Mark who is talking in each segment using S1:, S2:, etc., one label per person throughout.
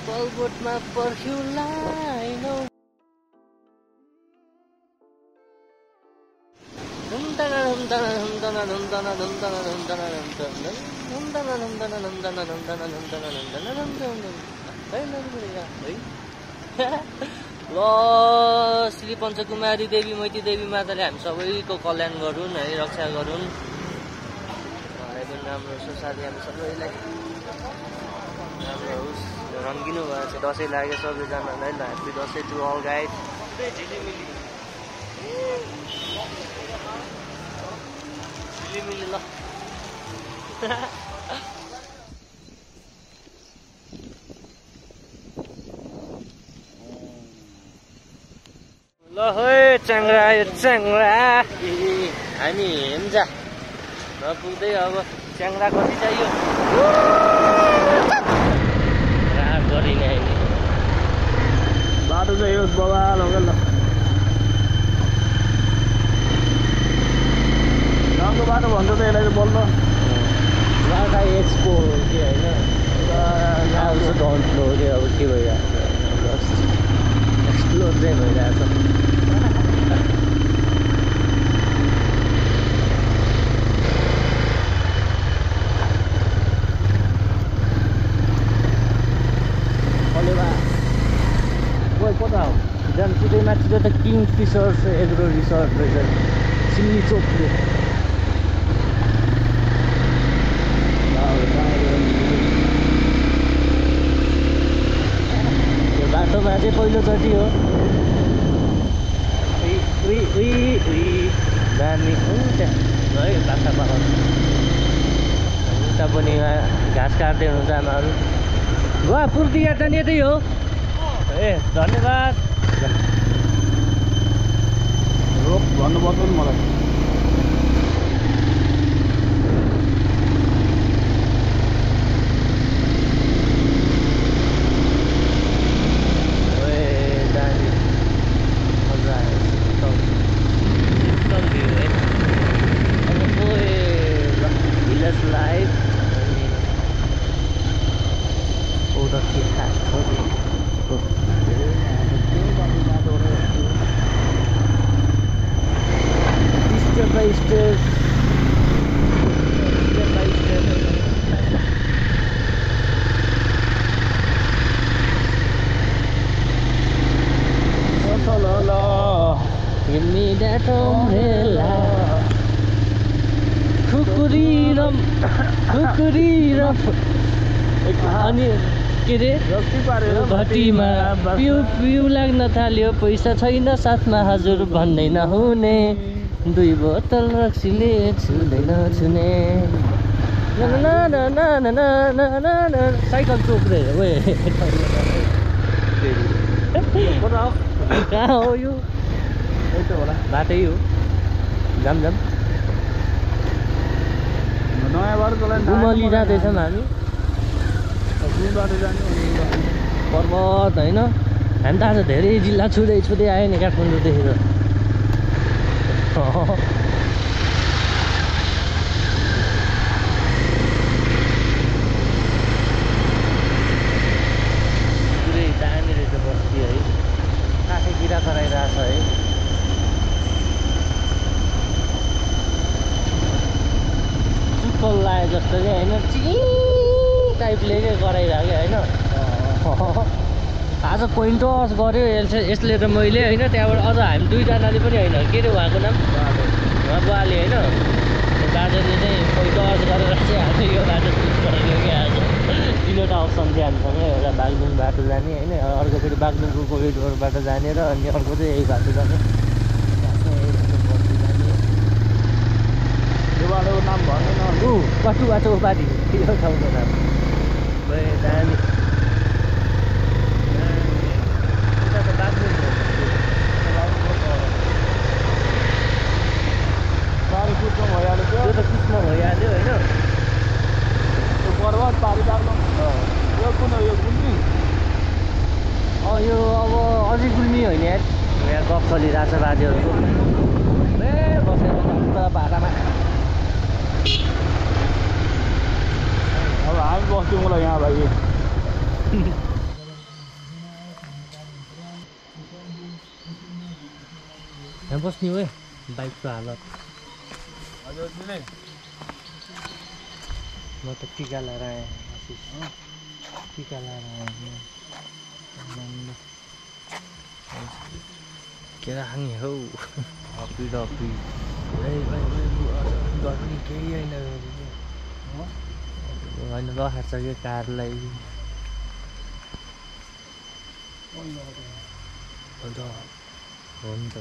S1: पलबोटमा पर्ख्युलाई नौ ल श्री पञ्चकुमारी देवी मैती देवी माताले हामी सबैको कल्याण गरून् है, रक्षा गरून्, राम्रो होस्, साथै हामी सबैलाई राम्रो होस्। रङ्गिनु भएछ, दसैँ लाग्यो सबैजनालाई। ल happy Dashain to all guys. झिलिमिली ल ल है च्याङ्रा, यो च्याङ्रा हामी हेम्जा नपुग्दै अब च्याङ्रा कति चाहियो गरिने अहिले
S2: बाटो चाहिँ यो बवाल हो ल। राम्रो बाटो भन्छ त यसलाई चाहिँ बल्ल
S1: राका एक्सपो हो कि होइन, डन्ट नो कि अब के भइरहेको छ, एक्सप्लोर चाहिँ भइरहेको छ। कता हो जान सिधै माथि त किङ फिसर्स एग्रो रिसोर्ट रहेछ सिल्ली चोकले। यो बाटोमा चाहिँ पहिलोचोटि हो दामी हुन्छ है। बाख्रा पालन उता पनि घाँस काट्दै हुनुहुन्छ आमाहरू। वा पूर्तिया जाने यतै हो ए, धन्यवाद।
S2: रोक भन्नुपर्छ नि मलाई।
S1: दामी मजा आयो, शीतल भ्यू है। अब ल village life step by step give me that umbrella खुकुरीरम अनि के रे घटीमा पिउ पिउ लाग्न थाल्यो, पैसा छैन साथमा हजुर भन्दै नहुने, 2 बोतल रक्सीले छुँदैन छुने। साइकल चोक्दै वे कहाँ हो यो? बाटै हो जाम
S2: नयाँ बाटो चलाइ
S1: गुमली जाँदैछौँ हामी। पर्वत होइन, हामी त आज धेरै जिल्ला छुँदै आयो नि काठमाडौँदेखि त। पुरै दामी रहेछ बस्ती है, आँखै किरा कराइरहेछ है। चुक्कल लाग्यो जस्तो कि होइन, टाइपले के गराइरहेको होइन। आज पोइन्ट टस गऱ्यो यसले त मैले होइन। त्यहाँबाट अझ हामी 2जनाले पनि होइन, के अरे उहाँको नाम उहाँ बुवाले होइन, बाजेले चाहिँ पोइन्ट टस गरेर चाहिँ हामी यो बाटो चुज गरेको कि आज 3वटा अप्सन थियो हामीसँग। एउटा बागलुङ बाटो जाने होइन, अर्को फेरि बागलुङको कोभिडबाट बाटो जाने र अनि अर्को चाहिँ यही बाटो जाने।
S2: यो बाटोको नाम भन्दैन
S1: कटु बाटो उपाधि यो ठाउँको नाम दामी। उता त बागलुङ हो,
S2: भइहाल्यो
S1: त्यो त कृष्ण भइहाल्यो होइन।
S2: त्यो पर्वत पारी बाग्लो यो कुन हो? यो गुल्मी
S1: यो अब अझै गुल्मी होइन यार। यहाँ गफ चलिरहेछ बाजेहरूको बसेर भाडामा।
S2: अब हामी बस्थ्यौँ होला यहाँ भाइ।
S1: बस्ने हो बाइकको हालत म त टिका लाएर आएँ टिका लाएर आएँ के राख्ने हौ हप्पी डप्पी गर्मी केही होइन होइन लखार्छ क्या कारलाई हो नि त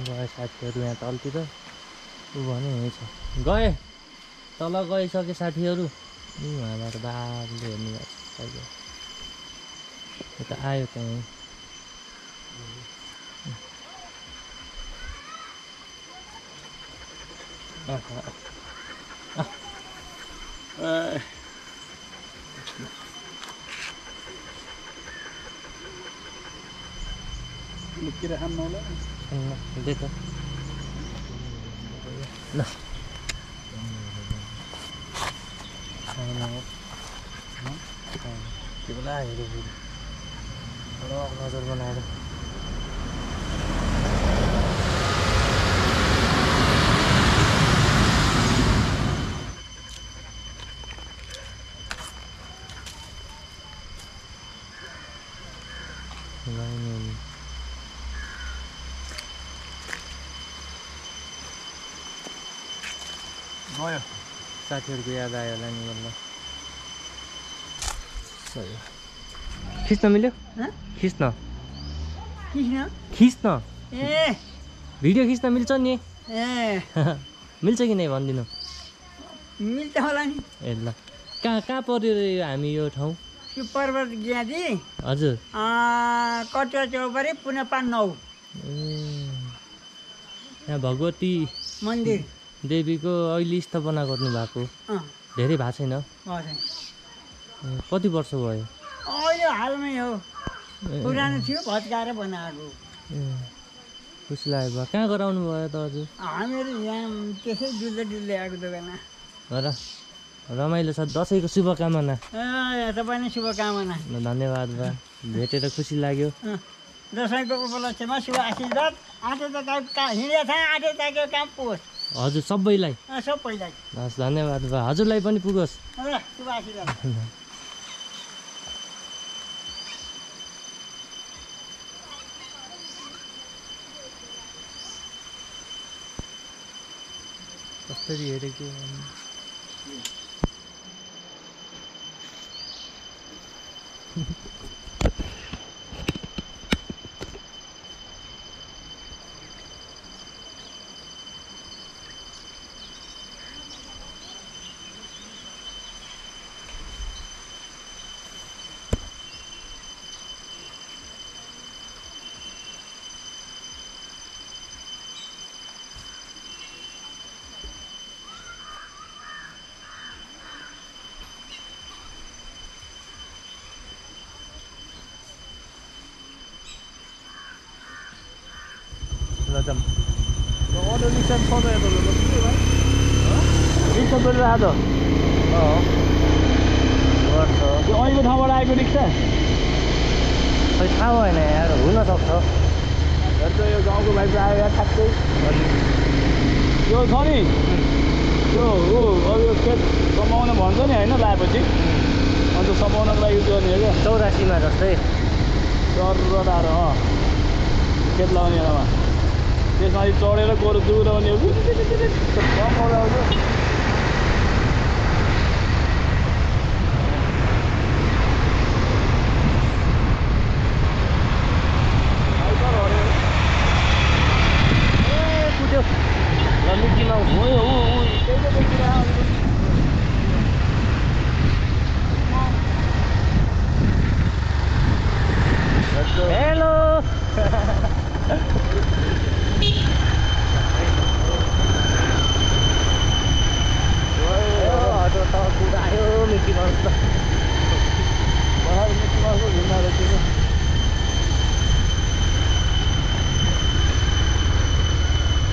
S1: गए साथीहरू यहाँ तलतिर ऊ भने यहीँ छ गए तल गइसके साथीहरू उहाँबाट बाबुले हेर्नु भएको छ यता आयो त्यहीँ
S2: लुकेर खानु होला
S1: दे त ल त्यो बेला हेऱ्यो फेरि नजर बनाएर
S2: गयो
S1: साथीहरूको याद आयो होला नि बल्ल खिच्न मिल्यो खिच्न खिच्न भिडियो खिच्न मिल्छ नि मिल्छ कि नै भनिदिनु
S3: मिल्छ होला नि
S1: ए ल कहाँ पर्यो हामी यो ठाउँ
S3: यो पर्वत ज्ञाजी
S1: हजुर
S3: कटुवा चौपरी पुनः 5-9
S1: यहाँ भगवती
S3: मन्दिर
S1: देवीको अहिले स्थापना गर्नु भएको धेरै भएको छैन कति वर्ष भयो
S3: अहिले हालमै हो पुरानो थियो भत्काएर बनाएको
S1: खुसी लाग्यो कहाँ गराउनु भयो त हजुर
S3: हामीहरू यहाँ त्यसै डुल्दै आएको दोकानमा
S1: र रमाइलो छ दसैँको शुभकामना
S3: तपाईँ नै शुभकामना
S1: धन्यवाद बा भेटेर खुसी लाग्यो
S3: दसैँको उपलक्ष्यमा शुभ आशीर्वाद आँटे त हिँडेको छ आँटे ताकेको काम पुगोस्
S1: हजुर सबैलाई
S3: सबैलाई
S1: हस् धन्यवाद बा हजुरलाई पनि पुगोस्
S3: शुभ आशीर्वाद
S1: कसरी हेरेको जाम
S2: अटो रिक्सा सजायो त
S1: रिक्सा गरिरहेको गर्छ
S2: त्यो अहिलेको ठाउँबाट आएको रिक्सा
S1: खै थाहा भएन यार हुनसक्छ
S2: यो गाउँको भाइ आयो यहाँ ठ्याक्कै यो छ नि त्यो हो अब यो खेत समाउन भन्छ नि होइन लाएपछि अन्त समाउनको लागि गर्ने हो क्या
S1: 84मा जस्तै
S2: डर टाढो खेत लाउने बेलामा त्यसमाथि चढेर गोरु दुराउने हो कि
S1: हेलो कुदायो मिकी माउस त
S2: मिकी माउसको घुम्न रहेछ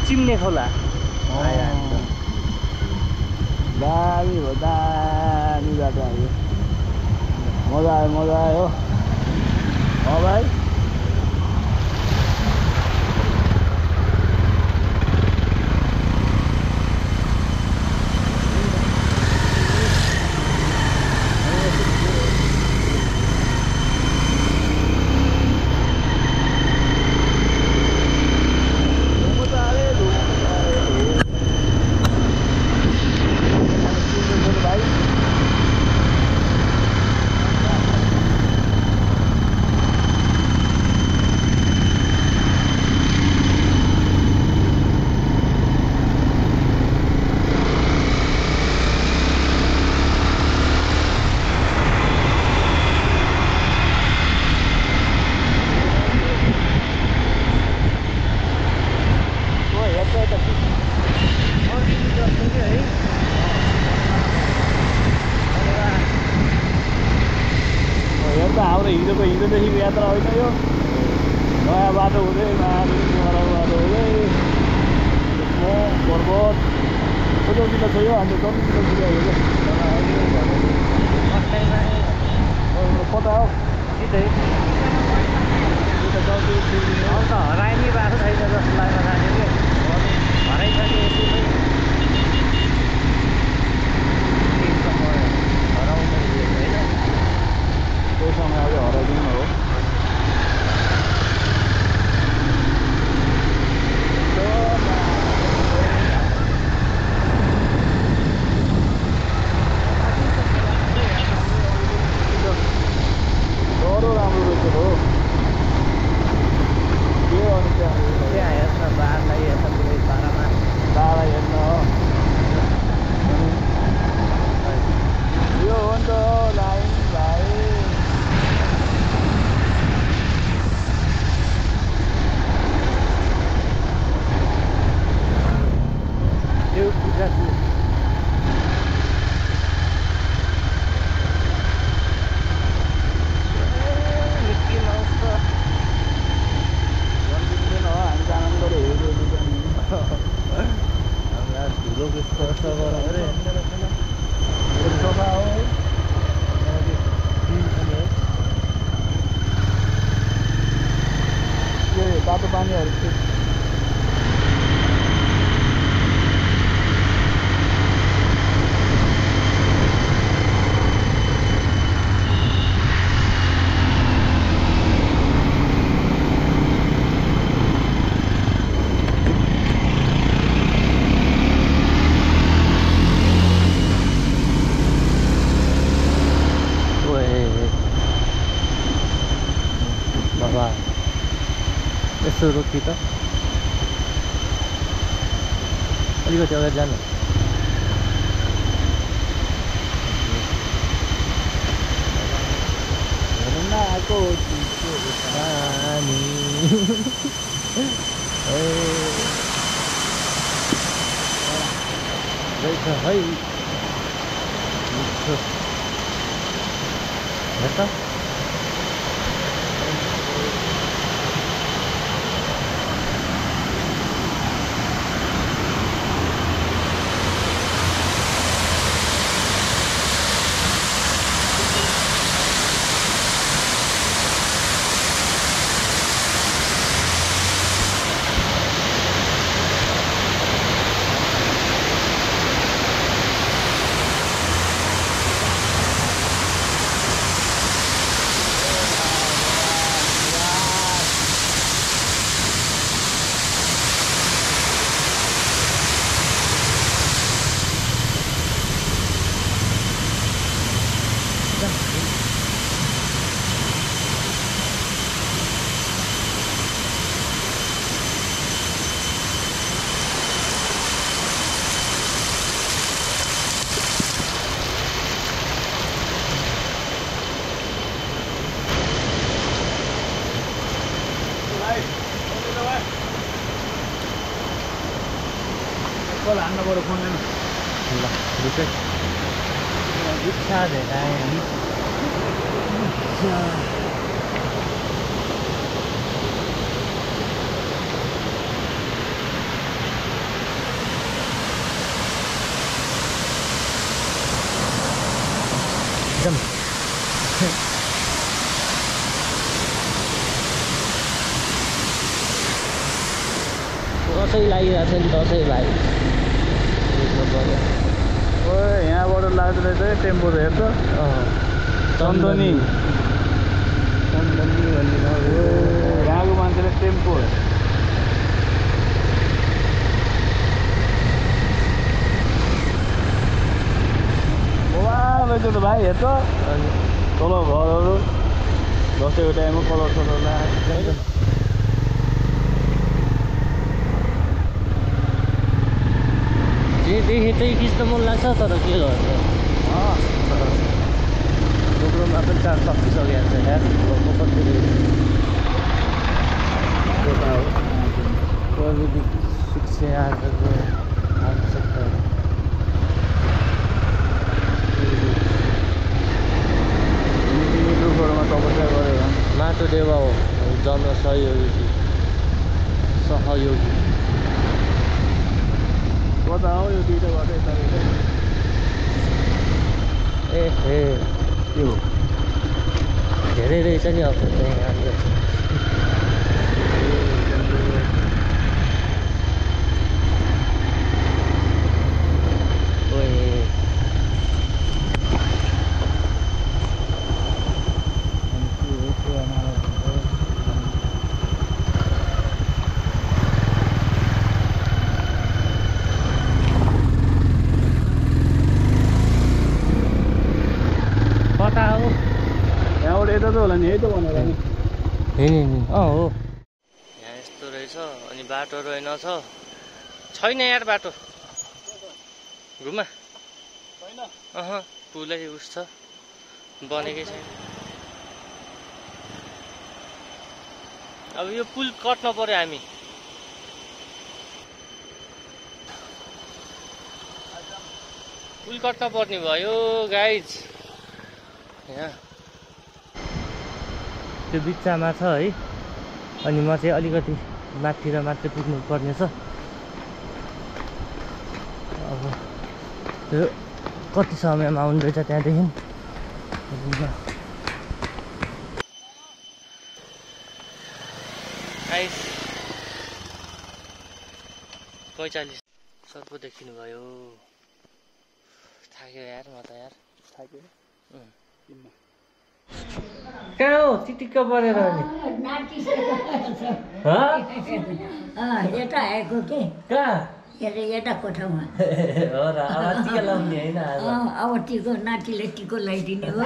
S1: चिम्ने खोला
S2: दामी हो दामी बाटो आयो मजा आयो भाइ हाम्रो हिजोदेखिको यात्रा होइन यो नयाँ बाटो हुँदै बाटो हुँदै पर्वत कतितिर छ यो अन्त कतितिर पुग्यो कता हो
S1: सिधै अब त हराइने बाटो छैन जस्तो लाग्न थाल्यो कि हराइसके यसो हराउनु होइन
S2: कोही समय अब हराइदिनु हो डह्रो राम्रो रहेछ हो के गर्नु
S1: त्यहाँ हेर्न बारलाई हेर्न पुरै पारामा
S2: डाँडा हेर्न हो यो हो नि त लाइन भाइ
S1: त्यो जाति मिक्की माउस त
S2: जन्मिँदैन हो हामी आनन्दले हेरिदिनु
S1: हाम्रा धुलो स्पर्श गरेर
S2: सफा हो है के तातो पानीहरू चाहिँ
S1: बाबा यसो रोकी त अलिकति अगाडि जानु
S2: हेर्न आएको
S1: पानी रहेछ है मिठो हेर त
S2: कल हान्न पऱ्यो फोन लिनु
S1: ल रुकै इच्छा धेरै एकदम दसैँ लागिरहेको छ नि दसैँ भाइ
S2: ओए यहाँबाट लाग्दो रहेछ टेम्पो त हेर्छ चन्दनी
S1: चन्दनी भन्ने
S2: यहाँको मान्छेले टेम्पो रहेछ त भाइ हेर्छ तल घरहरू दसैँको टाइममा कलर सलर लाग्छ
S1: जे देखेँ त्यही खिच्न मन लाग्छ तर के गर्छ गोप्रोमा पनि चार्ज सकिसकेको छ यार घरको कति प्राविधिक शिक्षा आजको आवश्यकता
S2: युट्युबहरूमा तपाईँ
S1: माटो देवा हो जनसहयोगी सहयोगी
S2: कता हो यो दुईटा बाटो यता
S1: ए हे
S2: के हो
S1: धेरै रहेछ नि अब त्यहाँ हाम्रो कता हो
S2: यहाँबाट यता त होला नि यही त भनेर नि
S1: हो यहाँ यस्तो रहेछ अनि बाटो रहेनछ छैन यार बाटो घुमा पुलै उस छ बनेकै छैन अब यो पुल कट्न पर्यो हामी पुल कट्न पर्ने भयो गाइज यहाँ त्यो बिच्चामा छ है अनि म चाहिँ अलिकति माथितिर मात्रै पुग्नु पर्नेछ अब त्यो कति समयमा आउनु रहेछ त्यहाँदेखि 45 सर्पो देखिनु भयो थाक्यो यार म त यार
S2: थाक्यो
S1: कहाँ हो चिटिक्क परेर अनि
S3: यता आएको के
S1: कहाँ
S3: यता कोठामा
S1: हो र अब टिका लाउने हैन
S3: अब टिको नातिले टिको लगाइदिने हो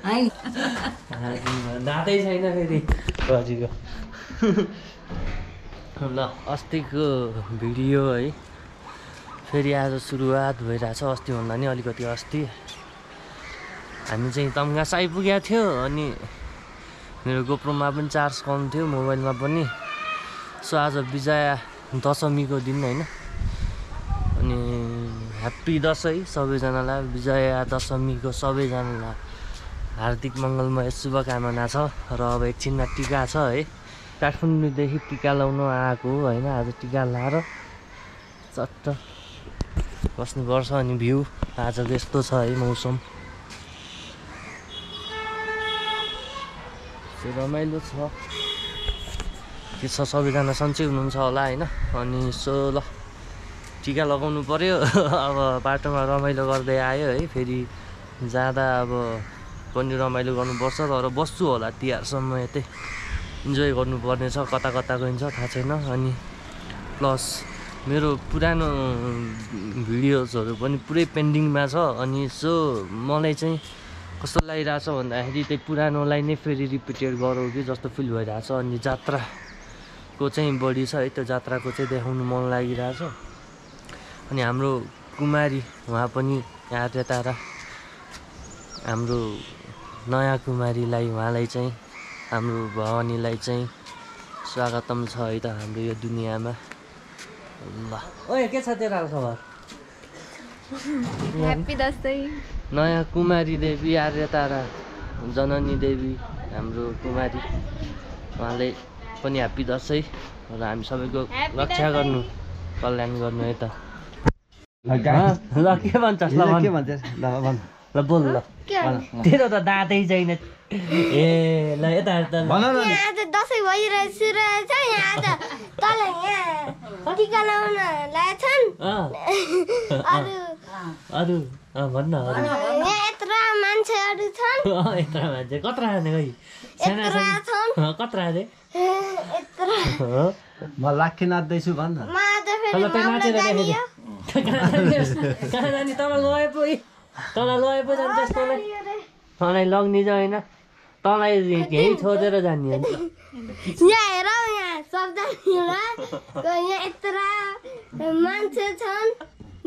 S3: है
S1: नातै छैन फेरि बजीको ल अस्तिको भिडियो है फेरि आज सुरुवात भइरहेछ अस्ति भन्दा नि अलिकति अस्ति हामी चाहिँ तम्घास आइपुगेको थियो अनि मेरो गोप्रोमा पनि चार्ज कम थियो मोबाइलमा पनि सो आज विजया दशमीको दिन होइन अनि ह्याप्पी दसैँ सबैजनालाई विजया दशमीको सबैजनालाई हार्दिक मङ्गलमय शुभकामना छ र अब एकछिनमा टिका छ है काठमाडौँदेखि टिका लाउन आएको होइन आज टिका लाएर चट्ट बस्नुपर्छ अनि भ्यू आजको यस्तो छ है मौसम रमाइलो छ के छ सबैजना सन्चै हुनुहुन्छ होला होइन अनि यसो ल टिका लगाउनु पर्यो अब बाटोमा रमाइलो गर्दै आयो है फेरि जाँदा अब पनि रमाइलो गर्नुपर्छ तर बस्छु होला तिहारसम्म यतै इन्जोय गर्नुपर्ने छ कता कता गइन्छ थाहा छैन अनि प्लस मेरो पुरानो भिडियोजहरू पनि पुरै पेन्डिङमा छ अनि यसो मलाई चाहिँ कस्तो लागिरहेछ भन्दाखेरि त्यही पुरानोलाई नै फेरि रिपिटेड गरौँ कि जस्तो फिल भइरहेछ अनि जात्राको चाहिँ बढी छ है त्यो जात्राको चाहिँ देखाउनु मन लागिरहेछ अनि हाम्रो कुमारी उहाँ पनि यहाँ त्यता हाम्रो नयाँ कुमारीलाई उहाँलाई चाहिँ हाम्रो भवानीलाई चाहिँ स्वागतम छ है त हाम्रो यो दुनियाँमा ल ओए के छ तेरो खबर
S4: ह्याप्पी दसैँ
S1: नयाँ कुमारी देवी आर्य तारा जननी देवी हाम्रो कुमारी उहाँले पनि ह्याप्पी दसैँ र हामी सबैको रक्षा गर्नु कल्याण गर्नु है त ल के भन्छस् ल के भन्छस् ल बोल ल तेरो त दाँतै छैन ए ल यता
S4: आज दसैँ भइरहेछ यहाँ त तल यहाँ टिका लाउन लागेछन्
S1: अरू भन्न
S4: यहाँ यत्रो मान्छेहरू छन्
S1: यत्रो मान्छे कत्रा खाने खै कत्रा खाने
S5: म लाखे नाच्दैछु भन्न
S1: कहाँ जाने तल गए पो जान्छ तँलाई लग्ने चाहिँ होइन तँलाई यहीँ छोडेर जाने
S4: यहाँ हेर यहाँ शब्दमा यहाँ यत्रो मान्छे छन्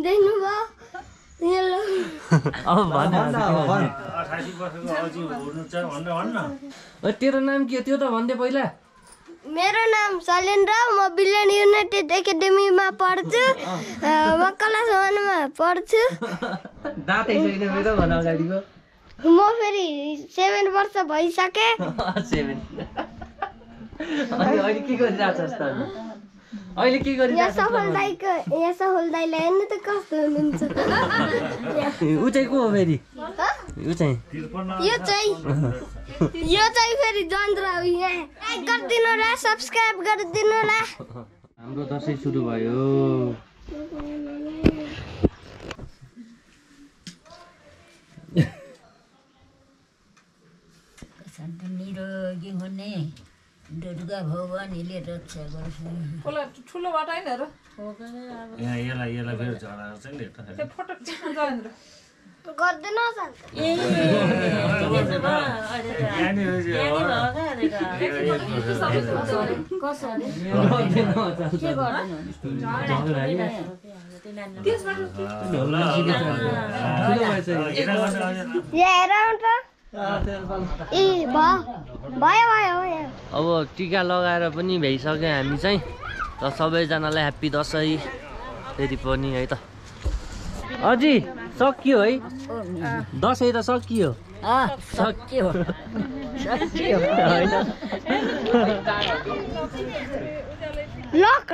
S4: देख्नुभयो
S1: तेरो नाम के हो त्यो त भन्दै पहिला
S4: मेरो नाम शैलेन्द्र म बिलियन युनाइटेड एकाडेमीमा पढ्छु म क्लास 1 मा पढ्छु
S1: दाँतै छैन मेरो भन अगाडिको
S4: म फेरि 7 वर्ष भइसके
S1: 7 अहिले के गरिरहेछस् त अहिले के गरिरहेछस्
S4: यहाँ सफल दाइलाई हेर्नु त कस्तो हुनुहुन्छ
S1: उ चाहिँ को हो फेरि उ चाहिँ
S4: यो चाहिँ फेरि जन्त्र हो यहाँ लाइक गरिदिनु होला सब्स्क्राइब गरिदिनु होला
S1: हाम्रो दसैँ सुरु भयो
S6: निरोगी हुने दुर्गा भवानीले रक्षा गर्छ
S7: ठुलो बाटो होइन र
S2: यसलाई फेरि झराएको छ नि
S7: त्यो फटक चिप्नु जरेन्द्र
S4: गर्दैन
S1: अब टिका लगाएर पनि भइसक्यो हामी चाहिँ र सबैजनालाई ह्याप्पी दसैँ फेरि पनि है त अझै सकियो है दसैँ त सकियो
S6: सकियो
S4: लक